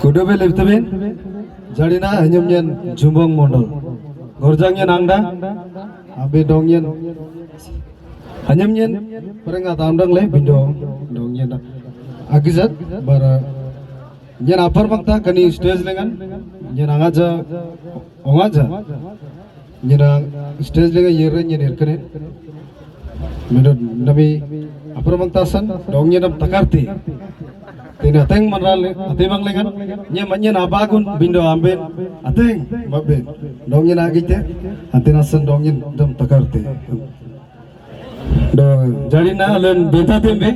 Kudobe leftaben jarina hanyumnyen jumbong mondol gorjangnya nangda abe dongyen hanyumnyen perengat amdang le bindo dongyen agizat bara nyen apar bakta kani stage lengan nyen angaja ongaja nyen stage lengan yere nyen erkene menurut nabi apar bakta san dongyen am takarti Tina teng manral atibang lengan nya manya nabagun bindo amben ateng mabben dongnya nagite antina san dongnya dam takarte do jarina alen beta timbe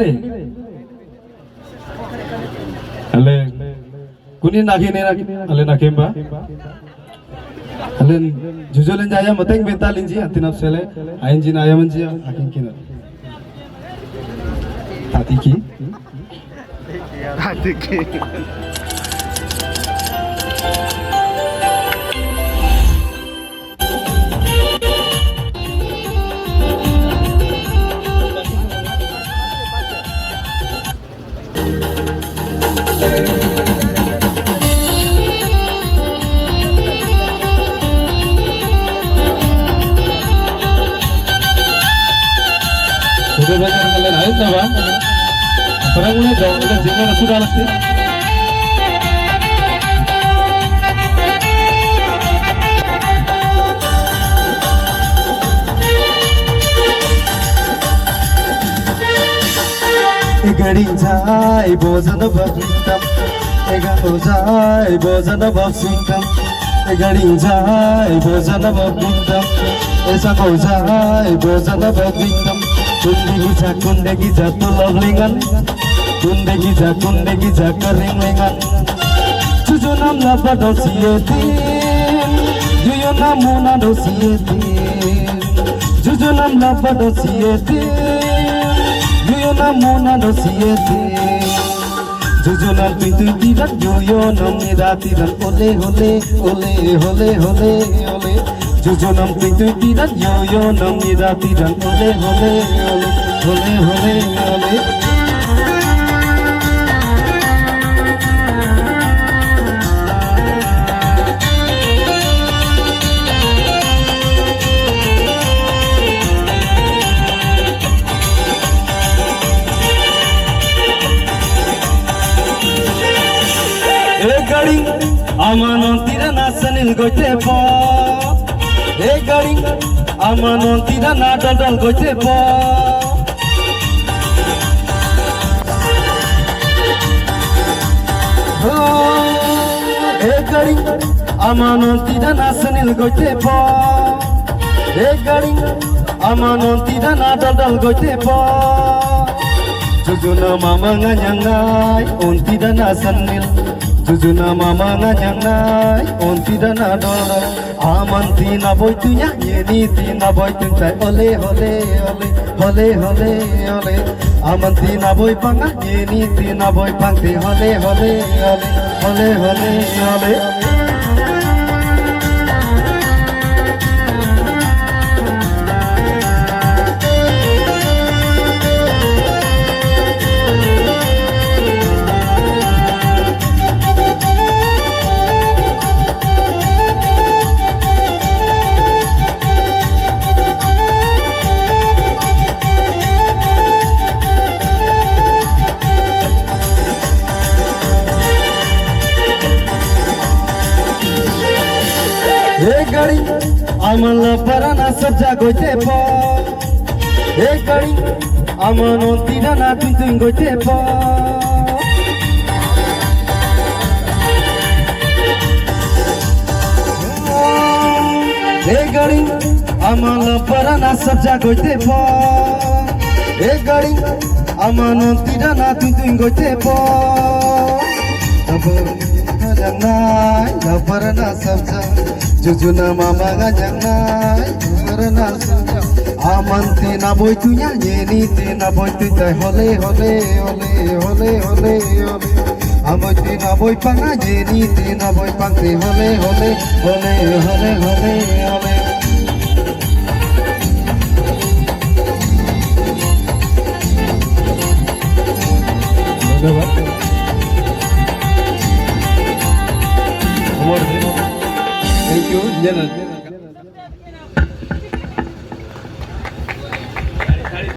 de ale kuni nagine ale nakemba alen jujolen jaya mateng beta linji antina sele ainjin ayamanji akin kina Tatiki. Sudah banyak kalian ayo coba. Perang mulai dong, udah jangan sudah latih. Egaring jai bozana babintam, egaring jai bozana babsintam, egaring jai bozana babintam, esa kau jai bozana babintam. Kunde giza tulog lingan kunde giza kering lingan Juju nam lapa do sietin Juju nam muna do sietin Juju nam lapa do sietin Juju nam muna do sietin Juju nam pintu tiran Juju nam niratiran Ole ole ole ole ole ole Juju nam pintu tiran Yo nam niratiran Ole ole ole ole ole Garing amanon tira nasanil goite po garing amanon tira na dal goite po garing amanon tira nasanil goite po garing amanon tira na dal goite po Jujuna mama nganyangai on tira nasanil Jujuna mama nganyangai on tira na dol amanti na boitunya yeni tina boituntai ole ole ole ole ole ole amanti na boi panga yeni tina boi pangti ole ole ole ole ole ole garing amala parana sabja goite po garing amano tira na pintuin goite po garing amala parana sabja goite po garing amano tira na pintuin goite po Jangan parana sabja Jujuna mama nganyangai parana sabja amanti na boitunya yeni tina boitunya hole hole hole hole hole hole amanti na boi panga yeni tina boi pangti hole hole hole hole hole hole Dhanyawad. Thank you. Yan.